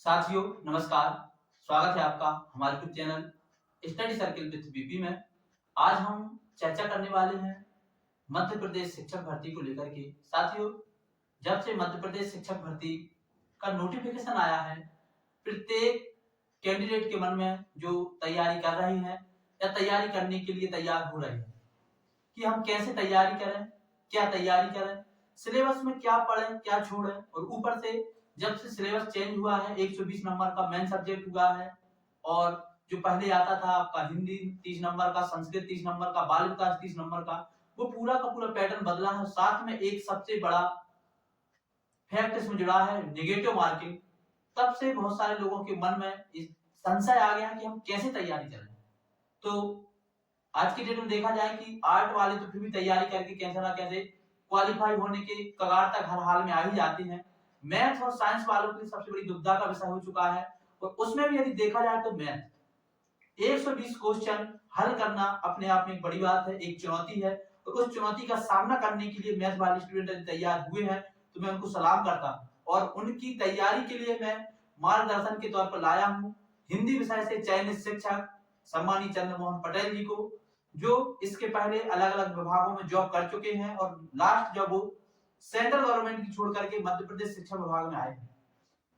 साथियों नमस्कार। स्वागत है आपका हमारे YouTube channel study circle with BP में। आज हम चर्चा करने वाले हैं मध्य प्रदेश शिक्षक भर्ती को लेकर के। साथियों, जब से मध्य प्रदेश शिक्षक भर्ती का नोटिफिकेशन आया है, प्रत्येक कैंडिडेट के मन में जो तैयारी कर रही है या तैयारी करने के लिए तैयार हो रहे हैं कि हम कैसे तैयारी करें, क्या तैयारी करें, सिलेबस में क्या पढ़ें, क्या छोड़ें। और ऊपर से जब से सिलेबस चेंज हुआ है, 120 नंबर का मेन सब्जेक्ट हुआ है और जो पहले आता था आपका हिंदी 30 नंबर का, संस्कृत 30 नंबर का, बाल विकास 30 नंबर का, वो पूरा का पूरा पैटर्न बदला है। साथ में एक सबसे बड़ा फैक्ट इसमें जुड़ा है, नेगेटिव मार्किंग। तब से बहुत सारे लोगों के मन में संशय आ गया कि हम कैसे तैयारी करें। तो आज की डेट में देखा जाए कि आर्ट वाले तो फिर भी तैयारी करके कैसे ना कैसे क्वालिफाई होने के कगार तक हर हाल में आ ही जाते हैं। मैथ और साइंस वालों के लिए सबसे बड़ी दुविधा का विषय हो चुका है। और उसमें भी यदि देखा जाए तो मैथ 120 क्वेश्चन हल करना अपने आप में एक बड़ी बात है, एक चुनौती है। और उस चुनौती का सामना करने के लिए मैथ वाले स्टूडेंट यदि तैयार हुए हैं तो मैं उनको सलाम करता हूँ। और उनकी तैयारी के लिए मैं मार्गदर्शन के तौर पर लाया हूँ हिंदी विषय से चयनित शिक्षक सम्मानित चंद्रमोहन पटेल जी को, जो इसके पहले अलग अलग विभागों में जॉब कर चुके हैं और लास्ट जब वो सेंट्रल गवर्नमेंट की छोड़ करके मध्य प्रदेश शिक्षा विभाग में आए हैं,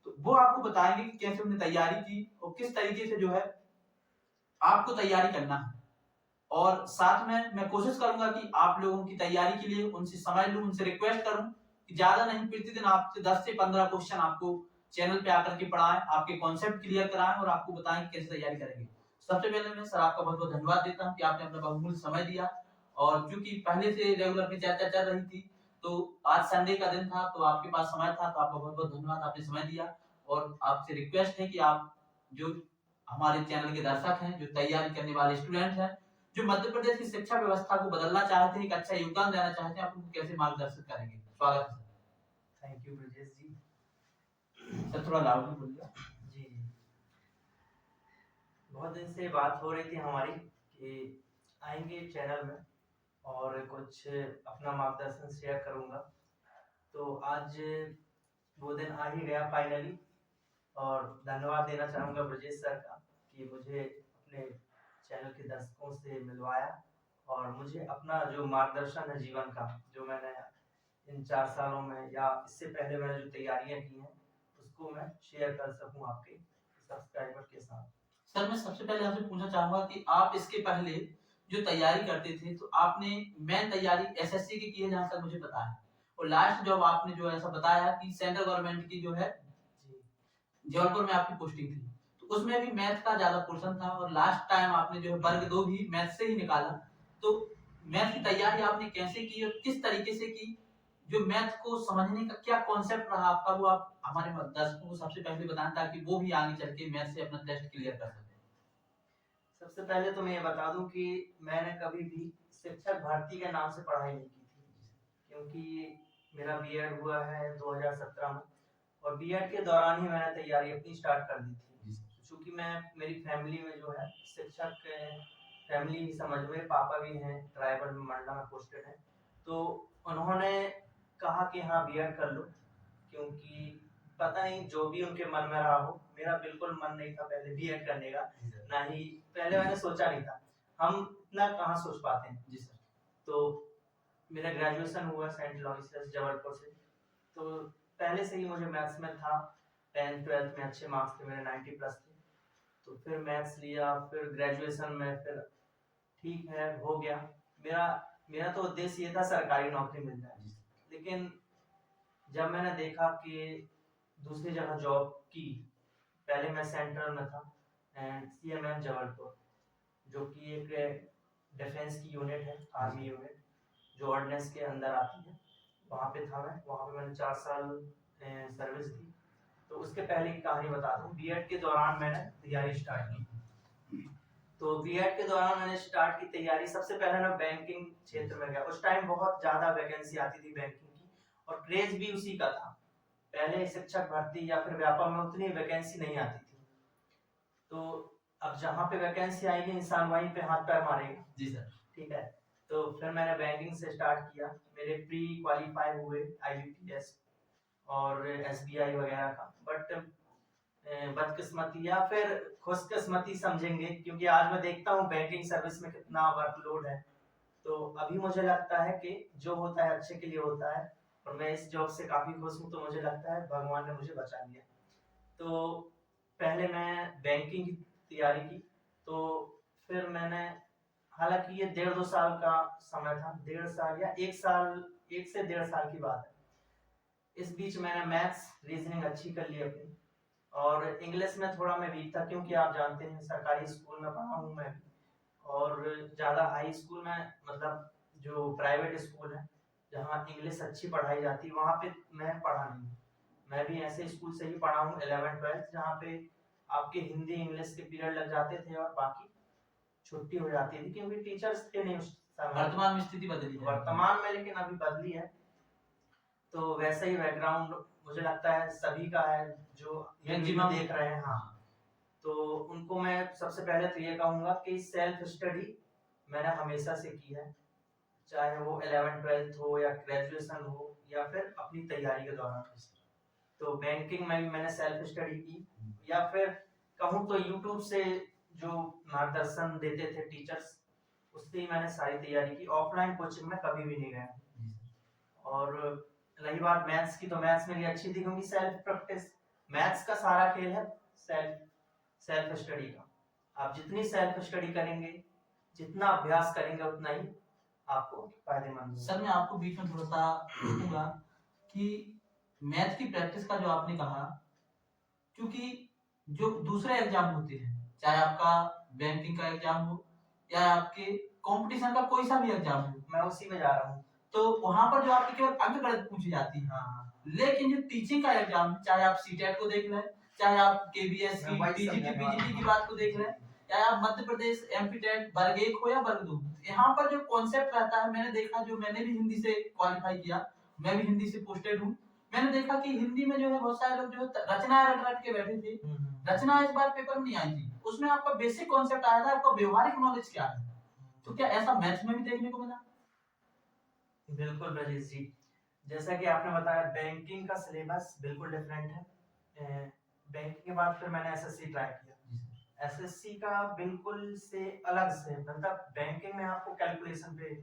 तो वो आपको बताएंगे कि कैसे उन्होंने तैयारी की और किस तरीके से जो है आपको तैयारी करना है। और साथ में मैं कोशिश करूंगा कि आप लोगों की तैयारी के लिए उनसे समझ लूं, उनसे रिक्वेस्ट करूं कि ज्यादा नहीं, प्रतिदिन आपसे 10 से 15 क्वेश्चन आपको चैनल पे आकर के पढ़ाएं, आपके कॉन्सेप्ट क्लियर कराएं और आपको बताएं कैसे तैयारी करेंगे। सबसे पहले मैं सर आपका बहुत बहुत धन्यवाद देता हूं कि आपने अपना बहुमूल्य समय दिया। और चूंकि पहले से रेगुलर में चर्चा चल रही थी, तो आज संडे का दिन था तो आपके पास समय था, तो आपका बहुत बहुत धन्यवाद, आपने समय दिया। और आपसे रिक्वेस्ट है कि आप जो हमारे चैनल के दर्शक हैं, जो तैयारी करने वाले स्टूडेंट हैं, जो मध्य प्रदेश की शिक्षा व्यवस्था को बदलना चाहते हैं, एक अच्छा योगदान देना चाहते हैं, आप उनको कैसे मार्गदर्शन करेंगे? स्वागत है। Thank you Brajesh ji. Sir थोड़ा लाउडली बोलिए। जी जी, बहुत दिन से बात हो रही थी हमारी कि आएंगे चैनल में और कुछ अपना मार्गदर्शन शेयर करूंगा। तो आज वो दिन आ ही गया फाइनली। और धन्यवाद देना चाहूँगा ब्रजेश सर का कि मुझे अपने चैनल के दर्शकों से मिलवाया और मुझे अपना जो मार्गदर्शन है जीवन का, जो मैंने इन 4 सालों में या इससे पहले मैंने जो तैयारियां की हैं, उसको मैं शेयर कर सकूं आपके सब्सक्राइबर के साथ। सर मैं सबसे पहले आपसे पूछना चाहूंगा कि आप इसके पहले जो तैयारी करते थे, तो आपने मेन तैयारी एसएससी की है जहां तक मुझे पता है, और लास्ट जॉब आपने जो ऐसा बताया कि सेंट्रल गवर्नमेंट की जो है जबलपुर में आपकी पोस्टिंग थी, तो उसमें भी मैथ का ज्यादा पोर्शन था और लास्ट टाइम आपने जो है वर्ग 2 भी मैथ से ही निकाला। तो मैथ की तैयारी आपने कैसे की और किस तरीके से की? जो मैथ को समझने का क्या कॉन्सेप्ट रहा आपका, वो आप हमारे दर्शकों को सबसे पहले बताएं ताकि वो भी आगे चल के मैथ से अपना टेस्ट क्लियर कर सकें। सबसे पहले तो मैं ये बता दूं कि मैंने कभी भी शिक्षक भर्ती के नाम से पढ़ाई नहीं की थी, क्योंकि मेरा बीएड हुआ है 2017 में और बीएड के दौरान ही मैंने तैयारी अपनी स्टार्ट कर दी थी। चूंकि मैं मेरी फैमिली में जो है शिक्षक फैमिली ही समझ में, पापा भी हैं ट्राइबल में मंडला में पोस्टेड हैं, तो उन्होंने कहा कि हाँ बीएड कर लो। क्योंकि पता नहीं जो भी उनके मन में रहा हो, मेरा बिल्कुल मन नहीं था पहले बीएड करने का, ना ही पहले मैंने सोचा नहीं था। हम इतना कहाँ सोच पाते हैं। जी सर। तो मेरा ग्रेजुएशन हुआ सेंट लॉरेंस जबलपुर से, तो पहले से ही मुझे मैथ्स में था। 10th 12th में अच्छे मार्क्स थे मेरे, 90 प्लस थे। तो फिर मैथ्स लिया, फिर ग्रेजुएशन में फिर ठीक है हो गया। मेरा मेरा तो उद्देश्य ये था सरकारी नौकरी मिल जाए, लेकिन जब मैंने देखा कि दूसरी जगह जॉब की, पहले मैं सेंट्रल में था एंड सीएमएम जबलपुर, जो कि एक डिफेंस की यूनिट है, आर्मी यूनिट जो ऑर्डिनेंस के अंदर आती है, वहाँ पे था मैं। वहाँ पे मैंने 4 साल सर्विस दी। तो उसके पहले की कहानी बता दूं, बीएड के दौरान मैंने तैयारी स्टार्ट की। तो बीएड के दौरान मैंने स्टार्ट की तैयारी, सबसे पहले मैं बैंकिंग क्षेत्र में गया। उस टाइम बहुत ज्यादा वैकेंसी आती थी बैंकिंग की और क्रेज भी उसी का था। पहले शिक्षक भर्ती या फिर व्यापम में उतनी वैकेंसी नहीं आती थी। तो अब जहाँ पे वैकेंसी आएगी इंसान वहीं पे हाथ पैर मारेगा। जी सर। ठीक है, तो फिर मैंने बैंकिंग से स्टार्ट किया। मेरे प्री क्वालिफाई हुए आईबीपीएस और एसबीआई वगैरह का, बट बदकिस्मती या फिर खुशकिस्मती समझेंगे, क्योंकि आज मैं देखता हूँ बैंकिंग सर्विस में कितना वर्कलोड है। तो अभी मुझे लगता है कि जो होता है अच्छे के लिए होता है, और मैं इस जॉब से काफी खुश हूँ। तो मुझे लगता है भगवान ने मुझे बचा लिया। तो पहले मैं बैंकिंग की तैयारी की। तो फिर मैंने, हालांकि ये 1.5-2 साल का समय था, 1.5 साल या 1 साल, 1 से 1.5 साल की बात है। इस बीच मैंने मैथ्स रीजनिंग अच्छी कर ली अपनी, और इंग्लिश में थोड़ा मैं वीक था, क्योंकि आप जानते हैं सरकारी स्कूल में पढ़ा हूँ मैं भी। और ज़्यादा हाई स्कूल में, मतलब जो प्राइवेट स्कूल है जहाँ इंग्लिश अच्छी पढ़ाई जाती है, वहाँ पे मैं पढ़ा नहीं। मैं भी ऐसे स्कूल से ही पढ़ा हूँ 11th-12th, जहाँ पे आपके हिंदी इंग्लिश के पीरियड लग जाते थे और बाकी छुट्टी हो जाती थी, क्योंकि टीचर्स थे नहीं उस समय। वर्तमान में स्थिति बदली है। वर्तमान में लेकिन अभी बदली है। तो वैसा ही बैकग्राउंड मुझे लगता है सभी का है जो ये वीडियो मैक्सिमम देख रहे हैं। हाँ, तो उनको मैं सबसे पहले तो ये कहूंगा कि सेल्फ स्टडी मैंने हमेशा से की है, चाहे वो 11th-12th हो या ग्रेजुएशन हो या फिर अपनी तैयारी के दौरान। तो बैंकिंग में भी मैंने सेल्फ स्टडी की, या फिर कहूँ तो यूट्यूब से जो मार्गदर्शन देते थे टीचर्स, उससे ही मैंने सारी तैयारी की। ऑफलाइन कोचिंग में कभी भी नहीं गया। और रही बात मैथ्स की, तो मैथ्स मेरी अच्छी थी, क्योंकि सेल्फ प्रैक्टिस, मैथ्स का सारा खेल है सेल्फ सेल्फ स्टडी का। आप जितनी सेल्फ स्टडी करेंगे, जितना अभ्यास करेंगे, उतना ही आपको फायदेमंद होगा। सर मैं आपको बीच में थोड़ा सा पूछूंगा कि मैथ की प्रैक्टिस का जो आपने कहा, क्योंकि जो दूसरे एग्जाम होते हैं, चाहे आपका बैंकिंग का एग्जाम हो या आपके कंपटीशन का कोई सा भी एग्जाम हो, मैं उसी में जा रहा हूँ। तो वहां पर जो आपकी केवल अंक गणित पूछी जाती है। हाँ, लेकिन जो टीचिंग का एग्जाम, चाहे आप सीटेट को देख लें, चाहे आप केबीएस मैं की वही टीजीटी समझाने वाला पीजीटी की हूँ। बात को देख लें, चाहे आप मध्य प्रदेश एमपी टेट वर्ग 1 हो या वर्ग 2, यहाँ पर जो कॉन्सेप्ट रहता है, मैंने देखा, जो मैंने भी हिंदी से क्वालिफाई किया, मैं भी हिंदी से पोस्टेड हूँ, मैंने देखा कि हिंदी में जो है बहुत सारे लोग जो है रचना रट रट के बैठे थे। रचना इस बार पेपर में नहीं आई थी, उसमें आपका बेसिक कॉन्सेप्ट आया था, आपका व्यवहारिक नॉलेज क्या है। तो क्या ऐसा मैथ्स में भी देखने को मिला? बिल्कुल ब्रजेश जी, जैसा कि आपने बताया बैंकिंग का सिलेबस बिल्कुल डिफरेंट है। बैंकिंग के बाद फिर मैंने एसएससी ट्राई किया। एसएससी का बिल्कुल से अलग से, मतलब बैंकिंग में आपको कैलकुलेशन पे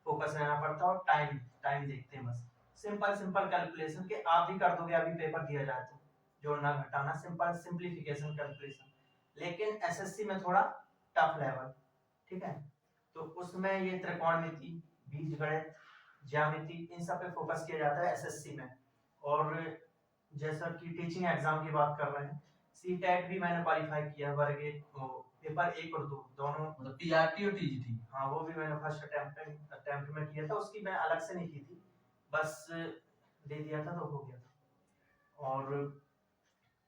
फोकस रहना पड़ता है, और टाइम टाइम देखते हैं बस। सिंपल सिंपल कैलकुलेशन के आप भी कर दोगे, अभी पेपर दिया जाए तो जोड़ना घटाना, सिंपल सिंप्लीफिकेशन कैलकुलेशन। लेकिन एसएससी में थोड़ा टफ लेवल, ठीक है। तो उसमें ये त्रिकोणमिति, बीजगणित, ज्यामिति, इन सब पे फोकस किया जाता है एसएससी में। और जैसा कि टीचिंग एग्जाम की बात कर रहे हैं, सीटेट भी मैंने क्वालिफाई किया, वर्ग 1 पेपर 1 और 2 दोनों, मतलब पीआरटी और टीजीटी। हाँ वो भी मैंने फर्स्ट अटेम्प्ट में किया था। उसकी मैं अलग से नहीं की थी, बस दे दिया था तो हो गया था। और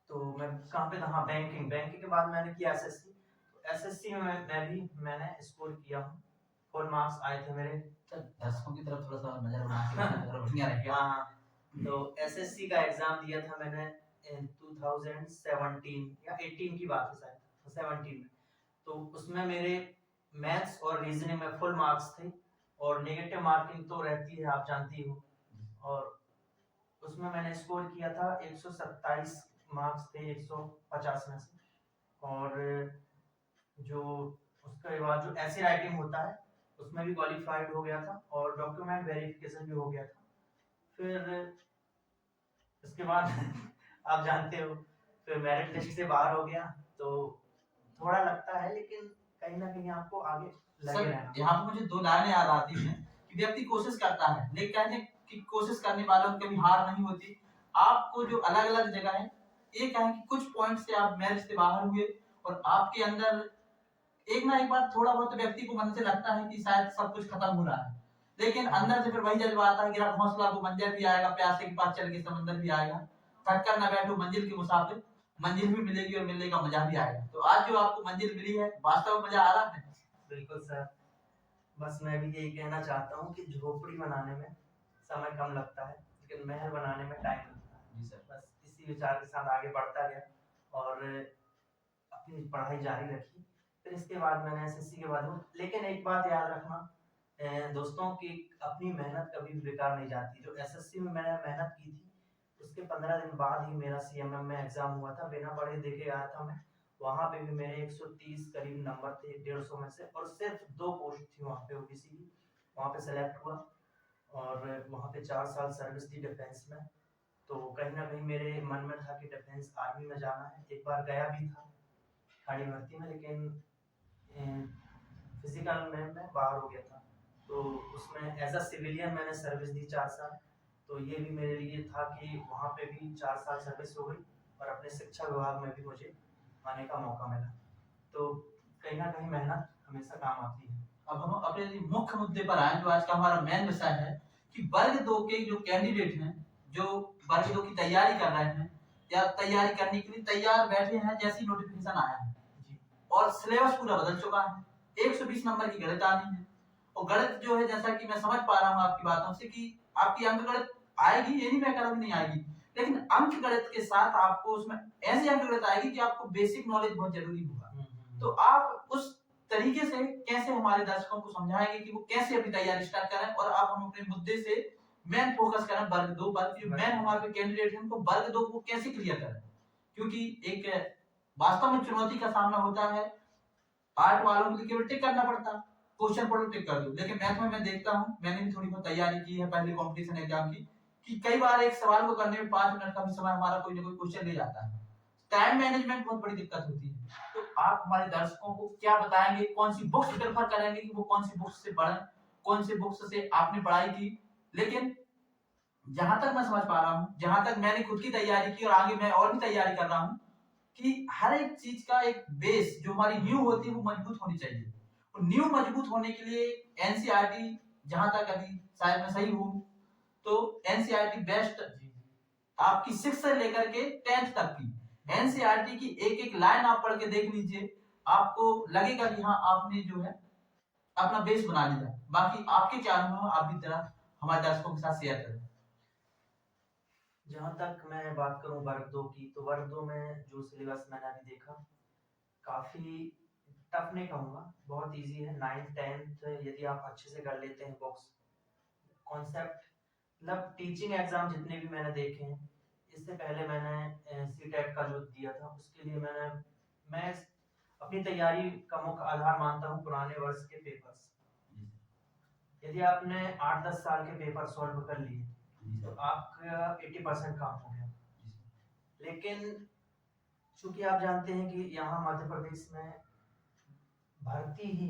तो मैं कहाँ पे था, हाँ बैंकिंग बैंकिंग के बाद मैंने किया एसएससी। तो एसएससी में मैंने स्कोर किया हूँ, फुल मार्क्स आए थे मेरे। दर्शकों की तरफ थोड़ा सा नजर बना के अगर बढ़िया रहेगा। हाँ, तो एसएससी का एग्जाम दिया था मैंने इन 2017 या 18 की बात है शायद, 17 में। तो उसमें मेरे मैथ्स और रीजनिंग में फुल मार्क्स थे, और नेगेटिव मार्किंग तो रहती है, आप जानती हो। और उसमें मैंने स्कोर किया था 127 मार्क्स थे 150 में से। और जो उसके बाद जो ऐसे राइटिंग होता है, उसमें भी क्वालिफाइड हो गया था, और डॉक्यूमेंट वेरिफिकेशन भी हो गया था। फिर उसके बाद आप जानते हो, फिर मेरिट लिस्ट से बाहर हो गया। तो थोड़ा लगता है, लेकिन कहीं ना कहीं आपको आगे लगे सर रहना। यहाँ पे मुझे दो लाइनें याद आती हैं कि व्यक्ति कोशिश करता है, लेकिन कहते हैं कि कोशिश करने वालों की कभी हार नहीं होती। आपको जो अलग अलग जगह है, एक है कि कुछ पॉइंट से आप मैच से बाहर हुए, और आपके अंदर एक ना एक बार थोड़ा बहुत व्यक्ति को मन से लगता है कि शायद सब कुछ खत्म हो रहा है, लेकिन अंदर से फिर वही जज्बा आता है कि यार हौसला, वो मंजिल भी आएगा, प्यासे के पास चल के समंदर भी आएगा, थक कर ना बैठो मंजिल के मुसाफिर, मंजिल भी मिलेगी और मिलने का मजा भी आएगा। तो आज जो आपको मंजिल मिली है, वास्तव में मजा आ रहा है? बिल्कुल सर, बस मैं भी यही कहना चाहता हूँ कि झोपड़ी बनाने में समय कम लगता है, लेकिन महल बनाने में टाइम लगता है। जी सर। बस इसी विचार के साथ आगे बढ़ता गया, और अपनी पढ़ाई जारी रखी। फिर इसके बाद मैंने एसएससी के बाद, लेकिन एक बात याद रखना दोस्तों, कि अपनी मेहनत कभी भी बेकार नहीं जाती। जो एसएससी में मैंने मेहनत की थी, उसके 15 दिन बाद ही मेरा सीएमएम में एग्जाम हुआ था, बिना पढ़े देके आया था मैं। वहाँ पे भी मेरे 130 करीब नंबर थे 150 में से, और सिर्फ 2 पोस्ट थी वहाँ पे ओबीसी की। वहाँ पे सेलेक्ट हुआ और वहाँ पे 4 साल सर्विस थी डिफेंस में। तो कहीं ना कहीं मेरे मन में था कि डिफेंस आर्मी में जाना है। एक बार गया भी था खाड़ी भर्ती में, लेकिन फिजिकल में मैं बाहर हो गया था। तो उसमें एज अ सिविलियन मैंने सर्विस दी 4 साल। तो ये भी मेरे लिए था कि वहाँ पे भी 4 साल सर्विस हो गई और अपने शिक्षा विभाग में भी मुझे आने का मौका मिला। तो कहीं ना कहीं मेहनत हमेशा काम आती है। अब हम अपने मुख्य मुद्दे पर आए, जो आज का हमारा मेन विषय है कि वर्ग 2 के जो कैंडिडेट हैं, जो वर्ग 2 की तैयारी कर रहे हैं या तैयारी करने के लिए तैयार बैठे हैं, जैसी नोटिफिकेशन आया है जी और सिलेबस पूरा बदल चुका है। 120 नंबर की गणित आनी है, और गणित जो है, जैसा कि मैं समझ पा रहा हूँ आपकी बातों से, कि आपकी अंक गणित आएगी, ये नहीं मैं कह रहा हूँ नहीं आएगी, लेकिन अंक गणित के साथ आपको उसमें ऐसी अंक गणित आएगी कि आपको बेसिक नॉलेज बहुत जरूरी होगा। तो आप उस तरीके से कैसे हमारे दर्शकों को समझाएंगे कि वो कैसे अपनी तैयारी स्टार्ट करें, और आप हम अपने मुद्दे से मेन फोकस करें वर्ग 2 पर, जो मेन हमारे कैंडिडेट हैं उनको वर्ग 2 को कैसे क्लियर करें, क्योंकि एक वास्तव में चुनौती का सामना होता है। आर्ट वालों के लिए केवल टिक करना पड़ता, क्वेश्चन पढ़ो टिक कर दो, लेकिन मैथ में मैं देखता हूँ, मैंने भी थोड़ी बहुत तैयारी की है पहले कंपटीशन एग्जाम की, कि कई बार एक सवाल को करने में 5 मिनट का भी समय हमारा कोई ना कोई क्वेश्चन ले जाता है। टाइम मैनेजमेंट बहुत बड़ी दिक्कत होती है। तो आप हमारे दर्शकों को क्या बताएंगे, कौन सी बुक्स प्रेफर करेंगे कि वो कौन सी बुक्स से पढ़ें, कौन सी बुक्स से आपने पढ़ाई की। लेकिन जहां तक मैं समझ पा रहा हूँ, जहां तक मैंने खुद की तैयारी की और आगे मैं और भी तैयारी कर रहा हूँ, कि हर एक चीज का एक बेस जो हमारी न्यू होती है वो मजबूत होनी चाहिए, और न्यू मजबूत होने के लिए एनसीईआरटी, जहां तक अभी शायद मैं सही हूँ, तो एनसीईआरटी बेस्ट आपकी 6 से लेकर के 10th तक की एनसीईआरटी की एक एक लाइन आप पढ़ के देख लीजिए, आपको लगेगा कि हाँ आपने जो है अपना बेस बना लिया। बाकी आपके क्या अनुभव आप भी जरा हमारे दर्शकों के साथ शेयर करें। जहाँ तक मैं बात करूँ वर्ग 2 की, तो वर्ग 2 में जो सिलेबस मैंने अभी देखा, काफ़ी टफ नहीं कहूँगा, बहुत इजी है। 9th 10th यदि आप अच्छे से कर लेते हैं बुक्स, कॉन्सेप्ट, मतलब टीचिंग एग्जाम जितने भी मैंने देखे हैं, इससे पहले मैंने सीटेट का जो दिया था, उसके लिए मैं अपनी तैयारी का मुख्य आधार मानता हूँ पुराने वर्ष के पेपर्स। यदि आपने 8-10 साल के पेपर सॉल्व कर लिए तो आपका 80% काम हो गया। लेकिन चूंकि आप जानते हैं कि यहाँ मध्य प्रदेश में भर्ती ही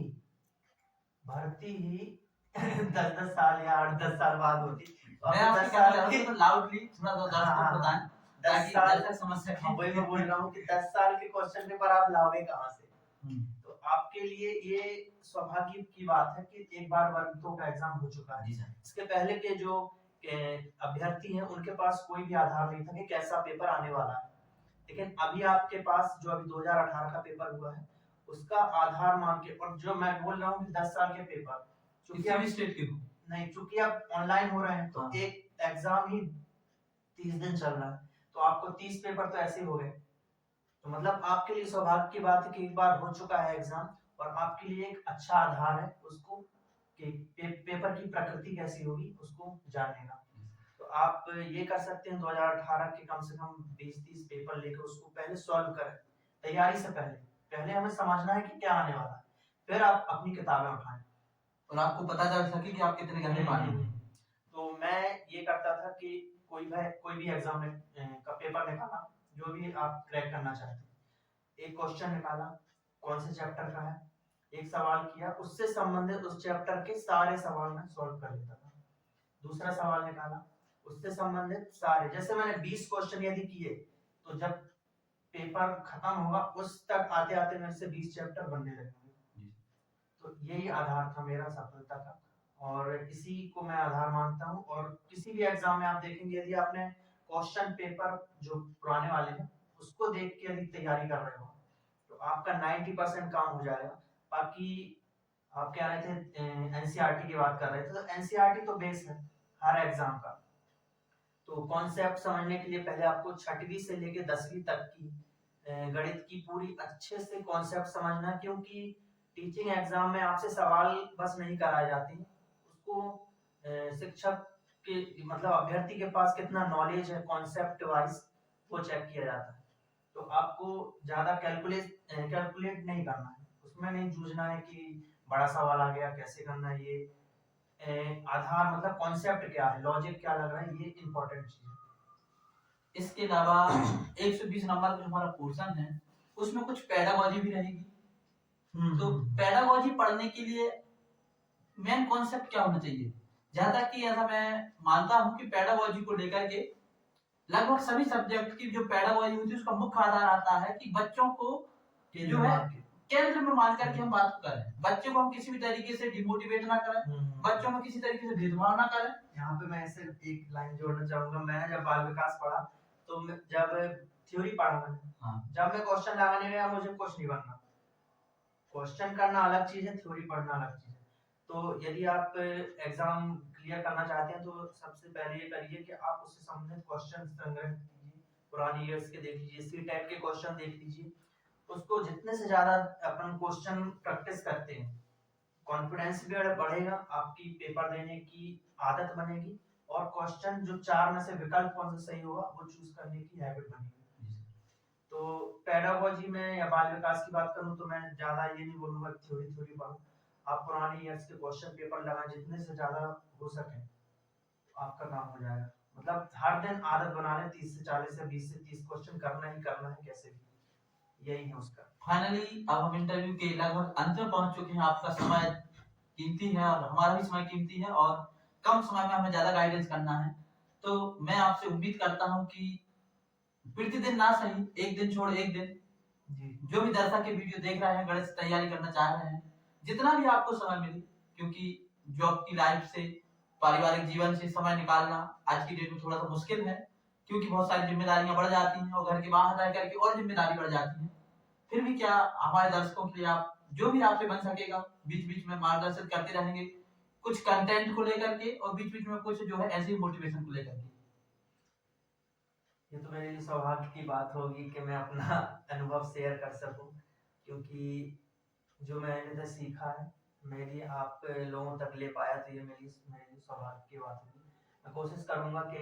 10-10 साल या 8-10 साल बाद होती। मैं आपसे कहना चाह रहा हूँ लाउडली थोड़ा सा दर्शकों को बताएं, 10 ताकि साल दर्शक समझ सकें। हाँ, वही मैं बोल रहा हूँ कि 10 साल के क्वेश्चन पेपर आप लाओगे कहाँ से? तो आपके लिए ये सौभाग्य की बात है कि एक बार वर्ग 2 का एग्जाम हो चुका है। इसके पहले के जो अभ्यर्थी हैं उनके पास कोई भी आधार नहीं था कि कैसा पेपर आने वाला है, लेकिन अभी आपके पास जो अभी 2018 का पेपर हुआ है उसका आधार मान के, और जो मैं बोल रहा हूँ कि 10 साल के पेपर, चूंकि आप स्टेट के नहीं, चूंकि आप ऑनलाइन हो रहे हैं तो एक एग्जाम ही 30 दिन चल रहा है, तो आपको 30 पेपर तो ऐसे हो गए। तो मतलब आपके लिए सौभाग्य की बात है कि एक बार हो चुका है एग्जाम, और आपके लिए एक अच्छा आधार है उसको कि पेपर की प्रकृति कैसी होगी उसको जानने का। तो आप ये कर सकते हैं 2018 के कम से कम 20-30 पेपर लेकर उसको पहले सॉल्व करें तैयारी से पहले हमें समझना है कि क्या आने वाला है, फिर आप अपनी किताबें उठाएं और आपको पता चल सके कि आप कितने घंटे पानी। तो मैं ये करता था कि कोई भी एग्जाम का पेपर निकाला, जो भी आप क्रैक करना चाहते हैं, एक क्वेश्चन निकाला कौन से चैप्टर का है, एक सवाल किया, उससे संबंधित उस चैप्टर के सारे सवाल मैं सॉल्व कर लेता था। दूसरा सवाल निकाला, उससे संबंधित सारे, जैसे मैंने 20 क्वेश्चन यदि किए तो जब पेपर खत्म होगा उस तक आते आते मेरे से 20 चैप्टर बनने लगेंगे। तो यही आधार था मेरा सफलता का, और इसी को मैं आधार मानता हूँ। और किसी भी एग्जाम में आप देखेंगे यदि आपने क्वेश्चन पेपर जो पुराने वाले हैं उसको देख के यदि तैयारी कर रहे हो तो आपका 90% काम हो जाएगा। बाकी आप कह रहे थे एनसीईआरटी की बात कर रहे थे, तो एनसीईआरटी तो बेस है हर एग्जाम का। तो कॉन्सेप्ट समझने के लिए पहले आपको 6वीं से लेके 10वीं तक की गणित की पूरी अच्छे से कॉन्सेप्ट समझना, क्योंकि टीचिंग एग्जाम में आपसे सवाल बस नहीं कराए जाते, उसको शिक्षक कि मतलब अभ्यर्थी के पास कितना नॉलेज है कॉन्सेप्ट वाइज, वो चेक किया जाता है। तो आपको ज्यादा कैलकुलेट नहीं करना है, उसमें नहीं जूझना है कि बड़ा सवाल आ गया कैसे करना है, ये आधार मतलब कॉन्सेप्ट क्या है, लॉजिक क्या लग रहा है, ये इंपॉर्टेंट चीज है। इसके अलावा 120 नंबर का जो हमारा पोर्शन है उसमें कुछ पेडागोजी भी रहेगी। तो पेडागोजी पढ़ने के लिए मेन कॉन्सेप्ट क्या होना चाहिए, जहां तक कि ऐसा मैं मानता हूं कि पेडागोजी को लेकर के लगभग सभी सब्जेक्ट की जो पेडागोजी होती है उसका मुख्य आधार आता है कि बच्चों को जो है केंद्र में मान करके हम बात करें, बच्चों को हम किसी भी तरीके से डिमोटिवेट ना करें, बच्चों में किसी तरीके से भेदभाव ना करें। यहाँ पे मैं ऐसे एक लाइन जोड़ना चाहूंगा, मैंने जब बाल विकास पढ़ा तो जब थ्योरी पढ़ा मैंने, जब मैं क्वेश्चन लगाने गया मुझे कुछ नहीं बनना। क्वेश्चन करना अलग चीज है, थ्योरी पढ़ना अलग चीज है। तो यदि आप एग्जाम क्लियर करना चाहते हैं तो सबसे पहले ये करिए कि आप उससे संबंधित क्वेश्चन संग्रह कीजिए, पुरानी ईयर्स के देख लीजिए, सी टाइप के क्वेश्चन देख लीजिए। उसको जितने से ज्यादा अपन क्वेश्चन प्रैक्टिस करते हैं, कॉन्फिडेंस भी बढ़ेगा, आपकी पेपर देने की आदत बनेगी, और क्वेश्चन जो 4 में से विकल्प कौन सा सही होगा वो चूज करने की हैबिट बनेगी। तो पेडागोजी में या बाल विकास की बात करूं तो मैं ज्यादा ये नहीं बोलूंगा थ्योरी पढ़ो, आप पुरानी ईयर्स के क्वेश्चन पेपर लगाएं, जितने से ज्यादा हो सके आपका काम हो जाएगा। मतलब हर दिन आदत बना लें 30 से 40 या 20 से 30 क्वेश्चन करना ही करना है कैसे भी, यही है उसका। फाइनली अब हम इंटरव्यू के लगभग अंत में पहुंच चुके हैं। आपका समय कीमती है और हमारा भी समय कीमती है और कम समय में हमें ज्यादा गाइडेंस करना है। तो मैं आपसे उम्मीद करता हूं कि प्रतिदिन ना सही, एक दिन छोड़ एक दिन, जो भी दर्शक के वीडियो देख रहे हैं, गणित से तैयारी करना चाह रहे हैं, जितना भी आपको समय मिले, क्योंकि जॉब की लाइफ से, पारिवारिक जीवन से समय निकालना आज की डेट में थोड़ा सा मुश्किल है, क्योंकि बहुत सारी जिम्मेदारियां बढ़ जाती हैं और घर के बाहर रह करके और जिम्मेदारी बढ़ जाती है। फिर भी क्या, हमारे दर्शकों के लिए आप जो भी आपसे बन सकेगा बीच बीच में मार्गदर्शन करते रहेंगे, कुछ कंटेंट को लेकर के और बीच बीच में कुछ जो है ऐसी मोटिवेशन को लेकर के। ये तो मेरे लिए सौभाग्य की बात होगी कि मैं अपना अनुभव शेयर कर सकूं, क्योंकि जो मैंने सीखा है मेरी आप लोगों तक ले पाया, तो ये मेरे लिए सौभाग्य की बात होगी। मैं कोशिश करूंगा कि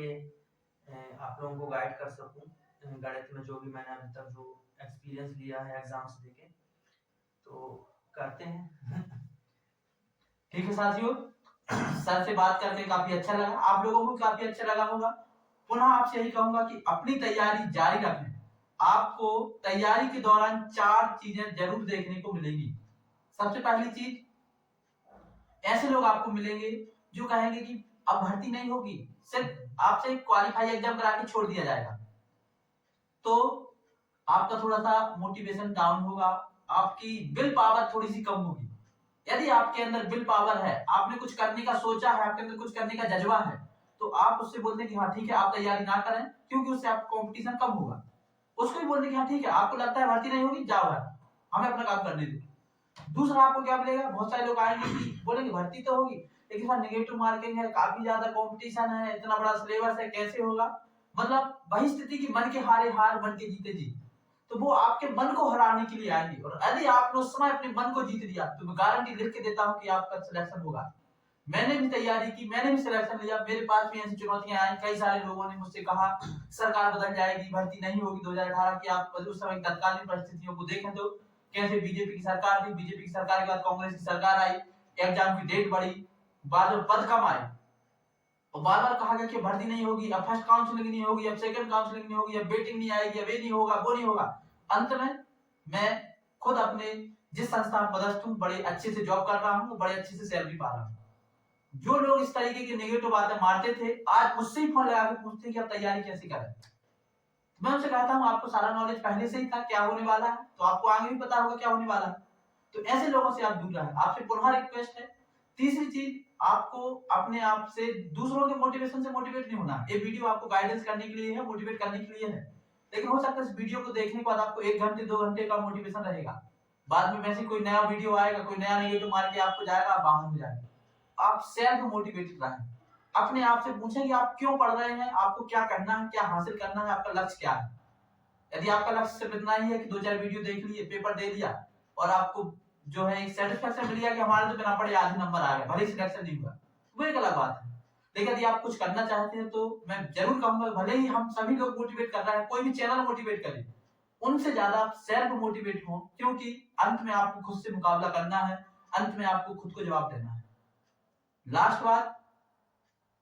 आप लोगों को गाइड कर सकूं गणित में, जो भी मैंने अभी तक जो एक्सपीरियंस लिया है एग्जाम्स देके, तो करते हैं। ठीक है साथियों, सर से बात करके काफी अच्छा लगा, आप लोगों को काफी अच्छा लगा होगा। पुनः आपसे यही कहूंगा कि अपनी तैयारी जारी रखें। आपको तैयारी के दौरान 4 चीजें जरूर देखने को मिलेंगी। सबसे पहली चीज, ऐसे लोग आपको मिलेंगे जो कहेंगे कि अब भर्ती नहीं होगी, सिर्फ आपसे क्वालिफाई एग्जाम करा के छोड़ दिया जाएगा। तो आपका थोड़ा सा मोटिवेशन डाउन होगा, आपकी विल पावर थोड़ी सी कम होगी। यदि आपके अंदर विल पावर है, आपने कुछ करने का सोचा है, आपके अंदर कुछ करने का जज्बा है, तो आप उससे बोलते हैं कि हाँ ठीक है आप तैयारी ना करें, क्योंकि उससे आपका कंपटीशन कम होगा। उसको भी बोलते हैं कि हाँ ठीक है आपको लगता है भर्ती नहीं होगी, जाओ यार हमें अपना काम करने दो। दूसरा आपको क्या मिलेगा, बहुत सारे लोग आएंगे कि बोलेंगे भर्ती तो होगी लेकिन सर नेगेटिव मार्किंग है, काफी ज्यादा कंपटीशन है, इतना बड़ा सिलेबस है, कैसे होगा। मतलब वही स्थिति की मन के हारे हार, मन के जीते जीत। तो वो आपके मन को हराने के लिए आएंगे, और यदि आपने उस समय अपने मन को जीत लिया तो मैं गारंटी लिख के देता हूं कि आपका सिलेक्शन होगा। मैंने भी तैयारी की, मैंने भी सिलेक्शन लिया, मेरे पास भी ऐसी चुनौतियां आई। कई सारे लोगों ने मुझसे कहा सरकार बदल जाएगी, भर्ती नहीं होगी 2018 की। आप उस समय तत्कालीन परिस्थितियों को देखें तो कैसे बीजेपी की सरकार थी, बीजेपी की सरकार के बाद कांग्रेस की सरकार आई, एग्जाम की डेट बढ़ी, बाद में पद कम आए, और बार बार कहा गया कि भर्ती नहीं होगी, अब फर्स्ट काउंसलिंग नहीं होगी, अब सेकंड काउंसलिंग नहीं होगी, अब वेटिंग नहीं आएगी, अब ये नहीं होगा, वो नहीं होगा। अंत में मैं खुद अपने जिस संस्था में पदस्थ हूं, बड़े अच्छे से जॉब कर रहा हूं, बड़े अच्छे से सैलरी पा रहा हूं। जो लोग इस तरीके की नेगेटिव बातें मारते थे, आज मुझसे ही फोन लगा के पूछते हैं कि आप तैयारी कैसे करें। मैं उनसे कहता हूं आपको सारा नॉलेज पहले से ही था क्या होने वाला है, तो आपको आगे भी पता होगा क्या होने वाला है। तो ऐसे लोगों से आप दूर रहें। आपसे पुनः रिक्वेस्ट है। तीसरी चीज, आपको अपने आप से दूसरों के मोटिवेशन से मोटिवेट नहीं होना। ये वीडियो आपको गाइडेंस करने के लिए है, मोटिवेट करने के लिए है, लेकिन हो सकता है इस वीडियो को देखने के बाद आपको 1 घंटे 2 घंटे का मोटिवेशन रहेगा, बाद में वैसे कोई नया वीडियो आएगा, कोई नया नेगेटिव मार के आपको जाएगा, आप बाहर हो जाएंगे। आप सेल्फ मोटिवेटेड रहें, अपने आप से पूछें कि आप क्यों पढ़ रहे हैं, आपको क्या करना है, क्या हासिल करना है, आपका लक्ष्य क्या है। यदि आपका लक्ष्य सिर्फ इतना ही है कि 2-4 वीडियो देख लिए, पेपर दे दिया और आपको जो है एक सेटिस्फेक्शन मिल गया कि हमारे तो बिना पढ़े आधे नंबर आ गए, भले ही सिलेक्शन नहीं हुआ, वो एक अलग बात है। लेकिन यदि आप कुछ करना चाहते हैं तो मैं जरूर कहूंगा, भले ही हम सभी लोग मोटिवेट कर रहे हैं, कोई भी चैनल मोटिवेट करे, उनसे ज्यादा आप सेल्फ मोटिवेट हो, क्योंकि अंत में आपको खुद से मुकाबला करना है, अंत में आपको खुद को जवाब देना है। लास्ट बात,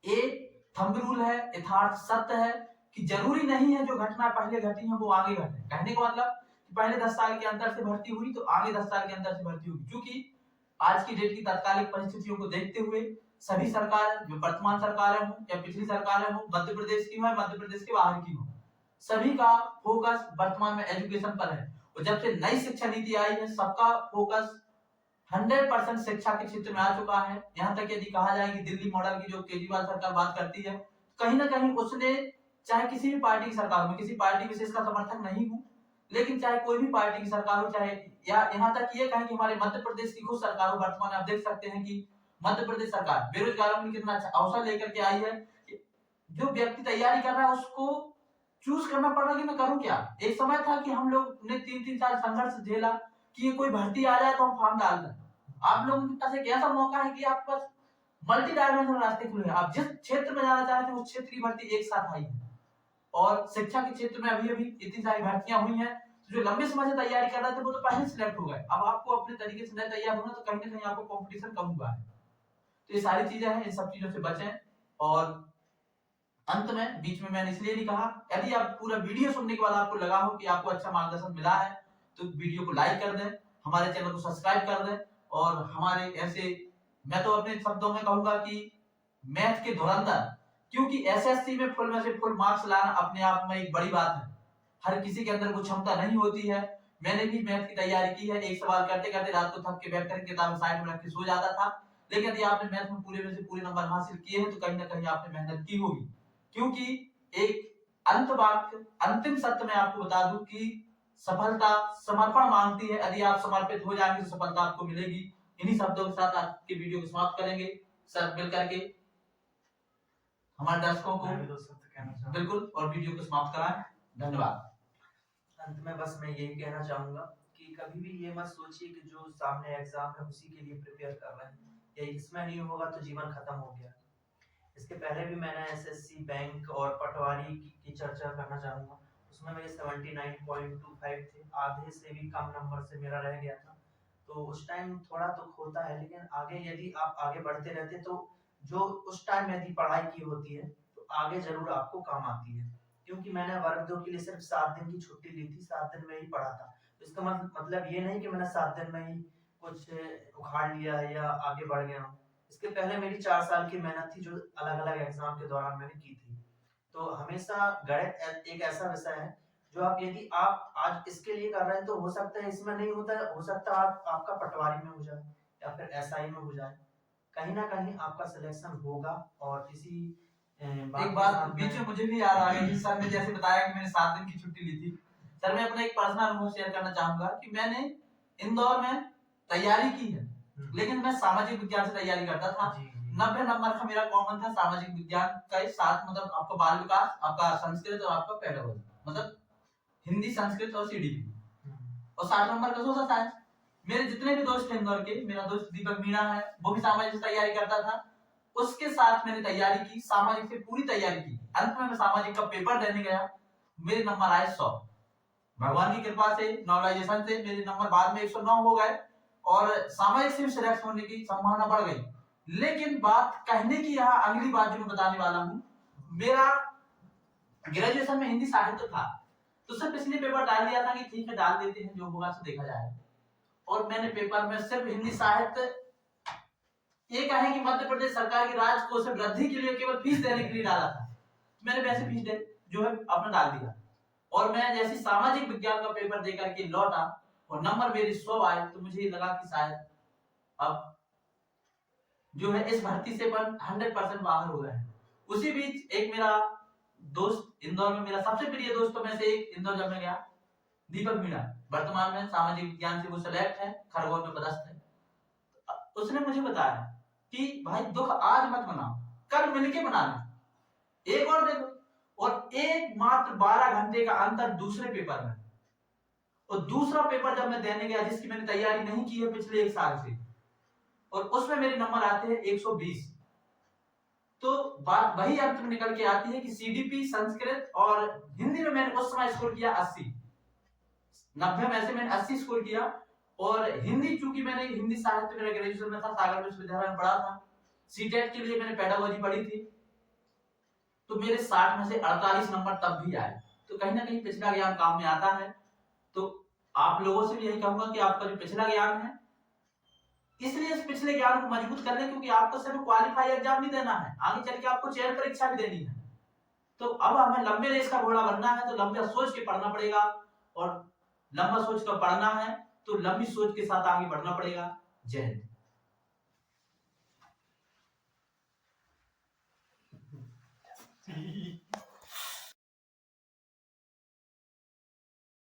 एक थंब रूल है, यथार्थ सत्य है कि जरूरी नहीं है जो घटना पहले घटी है वो आगे घटे। कहने का मतलब कि पहले 10 साल के अंतर से भर्ती हुई तो आगे 10 साल के अंतर से भर्ती होगी, क्योंकि आज की डेट की तात्कालिक परिस्थितियों को देखते हुए सभी सरकार, जो वर्तमान सरकारें हो या पिछली सरकारें हो, मध्य प्रदेश की हो या मध्य प्रदेश के बाहर की हो, सभी का फोकस वर्तमान में एजुकेशन पर है। और जब से नई शिक्षा नीति आई है, सबका फोकस 100% शिक्षा के क्षेत्र में आ चुका है। यहाँ तक यदि कहा जाए कि दिल्ली मॉडल की जो केजरीवाल सरकार बात करती है, कहीं ना कहीं उसने, चाहे किसी भी पार्टी की सरकार में, किसी पार्टी विशेष का समर्थक नहीं हूं, लेकिन चाहे कोई भी पार्टी की सरकार हो, चाहे या यहाँ तक ये कहें कि हमारे मध्य प्रदेश की खुद सरकार हो, वर्तमान आप देख सकते हैं कि मध्य प्रदेश सरकार बेरोजगारों में कितना अच्छा अवसर लेकर के आई है। जो व्यक्ति तैयारी कर रहा है उसको चूज करना पड़ रहा है कि मैं करूं क्या। एक समय था कि हम लोग ने 3-3 साल संघर्ष झेला कि ये कोई भर्ती आ जाए तो हम फॉर्म डाल दें। आप लोगों के पास एक ऐसा मौका है कि आपके पास मल्टी डायमेंशनल रास्ते खुले हैं, आप जिस क्षेत्र में जाना चाहते हैं उस क्षेत्र की भर्ती एक साथ आई है। और शिक्षा के क्षेत्र में अभी अभी इतनी सारी भर्तियां हुई हैं, तो जो लंबे समय से तैयारी कर रहे थे वो तो पहले सिलेक्ट हो गए। अब आपको अपने तरीके से नए तैयार होना, तो कहीं ना कहीं आपको कंपटीशन कम हुआ है। तो ये सारी चीजें हैं, इन सब चीजों से बचें। और अंत में बीच में मैंने इसलिए नहीं कहा, यदि आप पूरा वीडियो सुनने के बाद आपको लगा हो कि आपको अच्छा मार्गदर्शन मिला है तो वीडियो को लाइक कर दें, हमारे चैनल को सब्सक्राइब कर दें। और हमारे ऐसे, मैं तो अपने शब्दों में कहूंगा कि मैथ के धुरंधर, क्योंकि एसएससी में फुल में से फुल मार्क्स लाना अपने आप में एक बड़ी बात है। हर किसी के अंदर वो क्षमता नहीं होती है। मैंने भी मैथ की तैयारी की है, एक सवाल करते करते रात को थक के बैठ कर किताब साइड में रख के सो जाता था। लेकिन यदि आपने मैथ में पूरे में से पूरे नंबर हासिल किए हैं तो कहीं ना कहीं आपने मेहनत की होगी, क्योंकि एक अंत वाक्य, अंतिम सत्य में आपको बता दूं कि सफलता समर्पण मांगती है। यदि आप समर्पित हो जाएंगे तो सफलता आपको मिलेगी। इन्हीं शब्दों के साथ आज के वीडियो को समाप्त करेंगे। सब मिल करके हमारे दर्शकों को बिल्कुल और वीडियो को समाप्त कराएं। धन्यवाद। अंत में बस मैं यही कहना चाहूंगा कि कभी भी ये मत सोचिए कि जो सामने एग्जाम है उसी के लिए प्रिपेयर कर रहे हैं, या इसमें नहीं होगा तो जीवन खत्म हो गया। इसके पहले भी मैंने एसएससी, बैंक और पटवारी की चर्चा करना चाहूंगा। उसमें मेरे 79.25 थे, आधे से भी कम नंबर से मेरा रह गया था। तो उस टाइम थोड़ा दुख होता है, लेकिन आगे यदि आप आगे बढ़ते रहते तो जो उस टाइम यदि पढ़ाई की होती है तो आगे जरूर आपको काम आती है। क्योंकि मैंने वर्ग 2 के लिए सिर्फ 7 दिन की छुट्टी ली थी, 7 दिन में ही पढ़ा था। तो इसका मतलब ये नहीं कि मैंने 7 दिन में ही कुछ उखाड़ लिया है या आगे बढ़ गया हूँ। इसके पहले मेरी 4 साल की मेहनत थी जो अलग अलग एग्जाम के दौरान मैंने की थी। तो हमेशा गणित एक ऐसा विषय है जो आप, यदि आप आज इसके लिए कर रहे हैं तो हो सकता है इसमें नहीं होता है, हो सकता है आपका पटवारी में हो जाए या फिर एसआई में हो जाए। कहीं ना कहीं आपका सिलेक्शन होगा। और इसी एक बात बीच में मुझे भी याद आ गई, सर ने जैसे बताया कि मैंने 7 दिन की छुट्टी ली थी। सर मैं अपना एक पर्सनल अनुभव शेयर करना चाहूंगा कि मैंने इंदौर में तैयारी की है, लेकिन मैं सामाजिक विज्ञान से तैयारी करता था। 90 नंबर का मेरा कॉमन था सामाजिक विज्ञान का साथ, मतलब आपका बाल विकास, आपका संस्कृत और आपका पेडागोजी, मतलब हिंदी, संस्कृत और सीडीपी, और 60 नंबर का सोशल साइंस। मेरे जितने भी दोस्त थे इंदौर के, मेरा दोस्त दीपक मीणा है, वो भी सामाजिक से तैयारी करता था, उसके साथ मैंने तैयारी की, सामाजिक से पूरी तैयारी की। अंत में मैं सामाजिक का पेपर देने गया, मेरे नंबर आए 100। भगवान की कृपा से, नॉर्मलाइजेशन से मेरे नंबर बाद में 109 हो गए और सामाजिक से भी सिलेक्ट होने की संभावना बढ़ गई। लेकिन बात कहने की यहाँ अगली बात जो मैं बताने वाला हूँ, मेरा ग्रेजुएशन में हिंदी साहित्य था, तो सिर्फ इसलिए पेपर डाल दिया था कि ठीक है डाल देते हैं, जो होगा सो देखा जाएगा। और मैंने पेपर में सिर्फ हिंदी साहित्य, ये कहें कि मध्य प्रदेश सरकार की राजकोष से वृद्धि के लिए केवल फीस देने के लिए डाला था। मैंने वैसे फीस दे जो है अपना डाल दिया, और मैं जैसे सामाजिक विज्ञान का पेपर देकर के लौटा और नंबर मेरे 100 आए, तो मुझे लगा कि शायद अब जो है इस भर्ती से 100% बाहर हो गए हैं। उसी बीच एक मेरा दोस्त इंदौर में, मेरा सबसे प्रिय दोस्तों में से एक, इंदौर जब मैं गया, दीपक मीणा, वर्तमान में सामाजिक विज्ञान से वो सेलेक्ट है, खरगोन में पदस्थ है। उसने मुझे बताया कि भाई दुख आज मत मनाओ, कल मिलके मनाना, एक और दे दो। और एक मात्र 12 घंटे का अंतर दूसरे पेपर में, और दूसरा पेपर जब मैं देने गया जिसकी मैंने तैयारी नहीं की है पिछले 1 साल से, और उसमें मेरे नंबर आते हैं 120। तो बात वही अंत में निकल के आती है कि सीडीपी संस्कृत और हिंदी में मैंने उस समय स्कोर किया 80, 90 में से मैंने 80 स्कोर किया। और हिंदी, चूंकि मैंने हिंदी साहित्य मेरा ग्रेजुएशन में था, सागर विश्वविद्यालय में पढ़ा था, सीटेट के लिए मैंने पेडागोजी पढ़ी थी, तो मेरे 60 में से 48 नंबर तब भी आए। तो कहीं ना कहीं पिछला ज्ञान काम में आता है। तो आप लोगों से भी यही कहूंगा कि आपका जो पिछला ज्ञान है, इसलिए इस पिछले ज्ञान को मजबूत कर लें, क्योंकि आपको सिर्फ क्वालिफाई एग्जाम नहीं देना है, आगे चल के आपको चयन परीक्षा भी देनी है। तो अब हमें लंबे रेस का घोड़ा बनना है, तो लंबा सोच के पढ़ना पड़ेगा, और लंबा सोच कर पढ़ना है तो लंबी सोच के साथ आगे बढ़ना पड़ेगा। जय हिंद।